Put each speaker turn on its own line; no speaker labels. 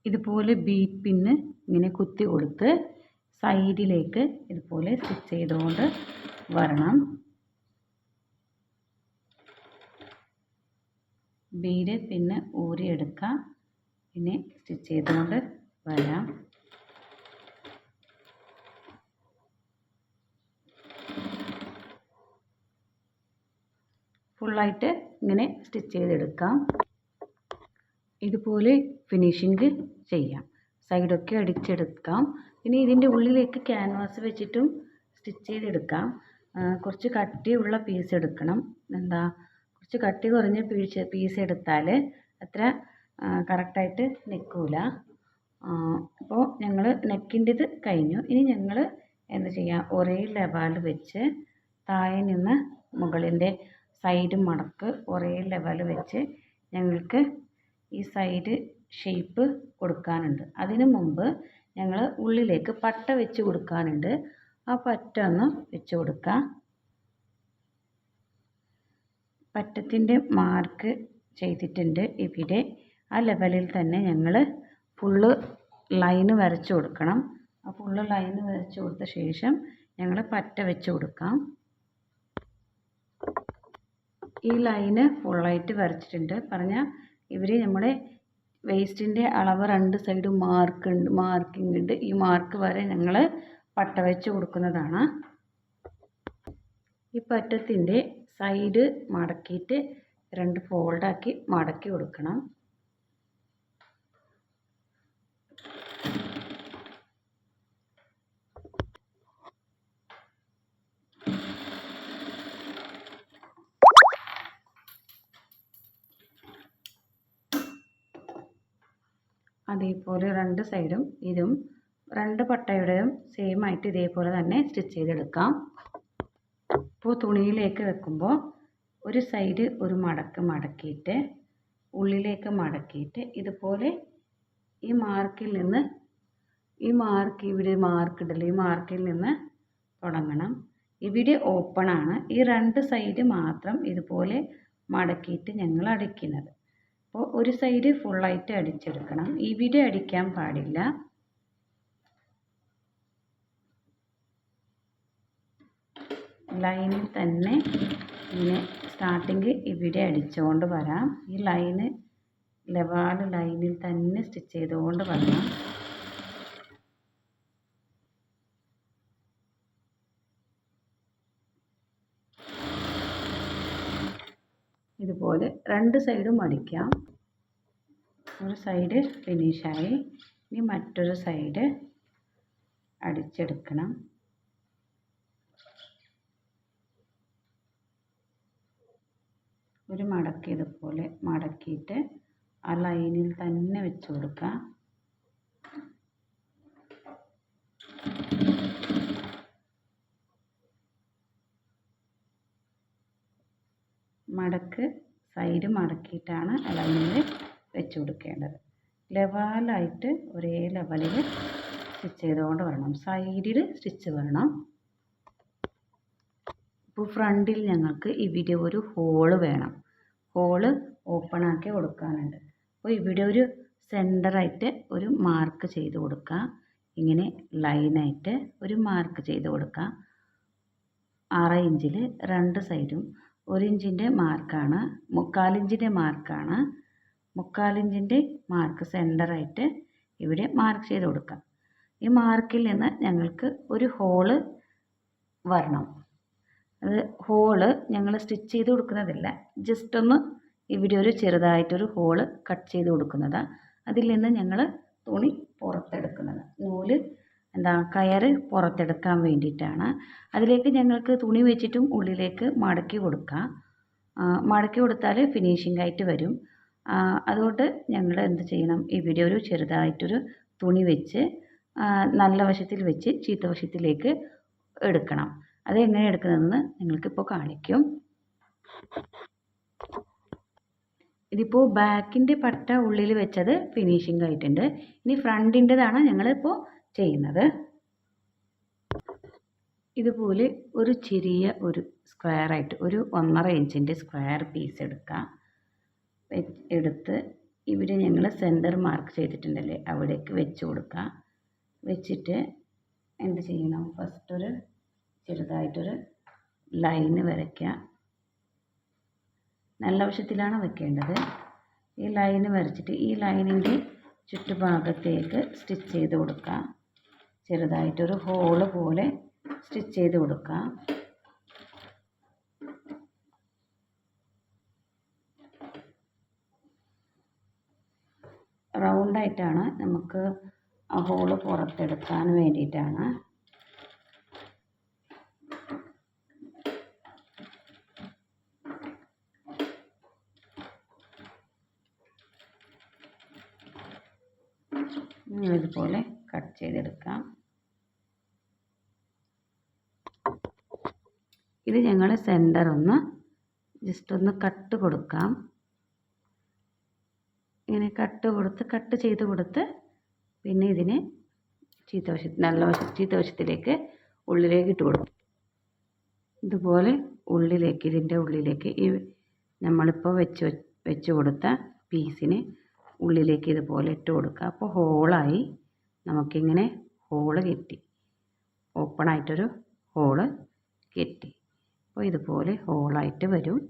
ഇതുപോലെ ബീറ്റ് പിന്ന് ഇങ്ങനെ കുത്തി കൊടുത്ത് സൈഡിലേക്ക് ഇതുപോലെ സ്റ്റിച്ച് ചെയ്തുകൊണ്ട് വരണം. ബീഡ് പിന്നെ ഊരിയെടുക്കാം. പിന്നെ സ്റ്റിച്ച് ചെയ്തുകൊണ്ട് വരാം. ഫുള്ളായിട്ട് ഇങ്ങനെ സ്റ്റിച്ച് ചെയ്തെടുക്കാം. ഇതുപോലെ ഫിനിഷിങ് ചെയ്യാം. സൈഡൊക്കെ അടിച്ചെടുക്കാം. പിന്നെ ഇതിൻ്റെ ഉള്ളിലേക്ക് ക്യാൻവാസ് വെച്ചിട്ടും സ്റ്റിച്ച് ചെയ്തെടുക്കാം. കുറച്ച് കട്ടിയുള്ള പീസ് എടുക്കണം. കുറച്ച് കട്ടി കുറഞ്ഞ പീസ് എടുത്താൽ അത്ര കറക്റ്റായിട്ട് നിൽക്കില്ല. അപ്പോൾ ഞങ്ങൾ നെക്കിൻ്റെത് കഴിഞ്ഞു. ഇനി ഞങ്ങൾ എന്ത് ചെയ്യാം, ഒരേ ലെവൽ വെച്ച് താഴെ നിന്ന് മുകളിൻ്റെ സൈഡ് മടക്ക് ഒരേ ലെവൽ വെച്ച് ഞങ്ങൾക്ക് ഈ സൈഡ് ഷേപ്പ് കൊടുക്കാനുണ്ട്. അതിനു മുമ്പ് ഞങ്ങൾ ഉള്ളിലേക്ക് പട്ട വെച്ച് കൊടുക്കാനുണ്ട്. ആ പട്ട ഒന്ന് വെച്ച് കൊടുക്കാം. പട്ടത്തിൻ്റെ മാർക്ക് ചെയ്തിട്ടുണ്ട്. ഇവിടെ ആ ലെവലിൽ തന്നെ ഞങ്ങൾ ഫുള്ള് ലൈന് വരച്ച് കൊടുക്കണം. ആ ഫുള്ള് ലൈന് വരച്ച് കൊടുത്ത ശേഷം ഞങ്ങൾ പട്ട വെച്ച് കൊടുക്കാം. ഈ ലൈന് ഫുള്ളായിട്ട് വരച്ചിട്ടുണ്ട്. പറഞ്ഞാൽ ഇവർ നമ്മുടെ വേസ്റ്റിൻ്റെ അളവ് 2 സൈഡും മാർക്കിംഗ് ഉണ്ട്. ഈ മാർക്ക് വരെ ഞങ്ങൾ പട്ട വെച്ച് കൊടുക്കുന്നതാണ്. ഈ പട്ടത്തിൻ്റെ സൈഡ് മടക്കിയിട്ട് 2 ഫോൾഡാക്കി മടക്കി കൊടുക്കണം. അതേപോലെ 2 സൈഡും ഇതും 2 പട്ടയുടെയും സെയിം ആയിട്ട് ഇതേപോലെ തന്നെ സ്റ്റിച്ച് ചെയ്തെടുക്കാം. ഇപ്പോൾ തുണിയിലേക്ക് വെക്കുമ്പോൾ ഒരു സൈഡ് ഒരു മടക്ക് മടക്കിയിട്ട് ഉള്ളിലേക്ക് മടക്കിയിട്ട് ഇതുപോലെ ഈ മാർക്കിൽ നിന്ന് ഇവിടെ മാർക്കിടൽ ഈ മാർക്കിൽ നിന്ന് തുടങ്ങണം. ഇവിടെ ഓപ്പൺ ആണ്. ഈ 2 സൈഡ് മാത്രം ഇതുപോലെ മടക്കിയിട്ട് ഞങ്ങൾ അടിക്കുന്നത്. അപ്പോൾ ഒരു സൈഡ് ഫുള്ളായിട്ട് അടിച്ചെടുക്കണം. ഇവിടെ അടിക്കാൻ പാടില്ല. ലൈനിൽ തന്നെ ഇങ്ങനെ സ്റ്റാർട്ടിങ് ഇവിടെ അടിച്ചുകൊണ്ട് വരാം. ഈ ലൈന് ലെവൽ ലൈനിൽ തന്നെ സ്റ്റിച്ച് ചെയ്തുകൊണ്ട് വരാം. ഇതുപോലെ 2 സൈഡും അടിക്കാം. ഒരു സൈഡ് ഫിനിഷായി. ഇനി മറ്റൊരു സൈഡ് അടിച്ചെടുക്കണം. ഒരു മടക്ക് ഇതുപോലെ മടക്കിയിട്ട് ആ ലൈനിൽ തന്നെ വെച്ച് കൊടുക്കാം. മടക്ക് സൈഡ് മടക്കിയിട്ടാണ് ലൈനിൽ വെച്ച് കൊടുക്കേണ്ടത്. ലെവലായിട്ട് ഒരേ ലെവലിൽ സ്റ്റിച്ച് ചെയ്തുകൊണ്ട് വരണം. സൈഡിൽ സ്റ്റിച്ച് വേണം. ഇപ്പോൾ ഫ്രണ്ടിൽ ഞങ്ങൾക്ക് ഇവിടെ ഒരു ഹോള് വേണം. ഹോള് ഓപ്പൺ ആക്കി കൊടുക്കാനുണ്ട്. അപ്പോൾ ഇവിടെ ഒരു സെൻറ്ററായിട്ട് ഒരു മാർക്ക് ചെയ്ത് കൊടുക്കുക. ഇങ്ങനെ ലൈനായിട്ട് ഒരു മാർക്ക് ചെയ്ത് കൊടുക്കുക. 6 ഇഞ്ചിൽ 2 സൈഡും 1 ഇഞ്ചിൻ്റെ മാർക്കാണ്, 3/4 ഇഞ്ചിൻ്റെ മാർക്കാണ്. 3/4 ഇഞ്ചിൻ്റെ മാർക്ക് സെൻറ്ററായിട്ട് ഇവിടെ മാർക്ക് ചെയ്ത് കൊടുക്കാം. ഈ മാർക്കിൽ നിന്ന് ഞങ്ങൾക്ക് ഒരു ഹോള് വരണം. അത് ഹോള് ഞങ്ങൾ സ്റ്റിച്ച് ചെയ്ത് കൊടുക്കുന്നതല്ല, ജസ്റ്റ് ഒന്ന് ഇവിടെ ഒരു ചെറുതായിട്ടൊരു ഹോള് കട്ട് ചെയ്ത് കൊടുക്കുന്നതാണ്. അതിൽ നിന്ന് ഞങ്ങൾ തുണി പുറത്തെടുക്കുന്നത്, നൂല് കയറ് പുറത്തെടുക്കാൻ വേണ്ടിയിട്ടാണ്. അതിലേക്ക് ഞങ്ങൾക്ക് തുണി വെച്ചിട്ടും ഉള്ളിലേക്ക് മടക്കി കൊടുക്കാം. മടക്കി കൊടുത്താൽ ഫിനിഷിംഗ് ആയിട്ട് വരും. അതുകൊണ്ട് ഞങ്ങൾ എന്ത് ചെയ്യണം, ഇവിടെ ഒരു ചെറുതായിട്ടൊരു തുണി വെച്ച് നല്ല വശത്തിൽ വെച്ച് ചീത്ത വശത്തിലേക്ക് എടുക്കണം. അത് എങ്ങനെ എടുക്കുന്നതെന്ന് നിങ്ങൾക്കിപ്പോൾ കാണിക്കും. ഇതിപ്പോൾ ബാക്കിൻ്റെ പട്ട ഉള്ളിൽ വെച്ചത് ഫിനിഷിംഗ് ആയിട്ടുണ്ട്. ഇനി ഫ്രണ്ടിൻ്റെതാണ് ഞങ്ങളിപ്പോൾ ചെയ്യുന്നത്. ഇതുപോലെ ഒരു ചെറിയ ഒരു സ്ക്വയറായിട്ട് ഒരു 1.5 ഇഞ്ചിൻ്റെ സ്ക്വയർ പീസ് എടുക്കാം. എടുത്ത് ഇവിടെ ഞങ്ങൾ സെൻറ്റർ മാർക്ക് ചെയ്തിട്ടുണ്ടല്ലേ അവിടേക്ക് വെച്ച് കൊടുക്കുക. വെച്ചിട്ട് എന്ത് ചെയ്യണം, ഫസ്റ്റ് ഒരു ചെറുതായിട്ടൊരു ലൈന് വരയ്ക്കുക. നല്ല വശത്തിലാണ് വെക്കേണ്ടത്. ഈ ലൈന് വരച്ചിട്ട് ഈ ലൈനിൻ്റെ ചുറ്റുഭാഗത്തേക്ക് സ്റ്റിച്ച് ചെയ്ത് കൊടുക്കുക. ചെറുതായിട്ടൊരു ഹോള് പോലെ സ്റ്റിച്ച് ചെയ്ത് കൊടുക്കുക. റൗണ്ടായിട്ടാണ് നമുക്ക് ആ ഹോള് പുറത്തെടുക്കാൻ വേണ്ടിയിട്ടാണ്. ഇതുപോലെ കട്ട് ചെയ്തെടുക്കാം. ഇത് ഞങ്ങൾ സെൻറ്റർ ഒന്ന് ജസ്റ്റ് ഒന്ന് കട്ട് കൊടുക്കാം. ഇങ്ങനെ കട്ട് ചെയ്ത് കൊടുത്ത് പിന്നെ ഇതിനെ ചീത്തവശത്തിലേക്ക് ഉള്ളിലേക്ക് ഇട്ട് കൊടുക്കും. ഇതുപോലെ ഉള്ളിലേക്ക്, ഇതിൻ്റെ ഉള്ളിലേക്ക് ഈ നമ്മളിപ്പോൾ വെച്ച് കൊടുത്ത പീസിന് ഉള്ളിലേക്ക് ഇതുപോലെ ഇട്ട് കൊടുക്കുക. അപ്പോൾ ഹോളായി, നമുക്കിങ്ങനെ ഹോള് കിട്ടി, ഓപ്പണായിട്ടൊരു ഹോള് കിട്ടി. അപ്പോൾ ഇതുപോലെ ഹോളായിട്ട് വരും.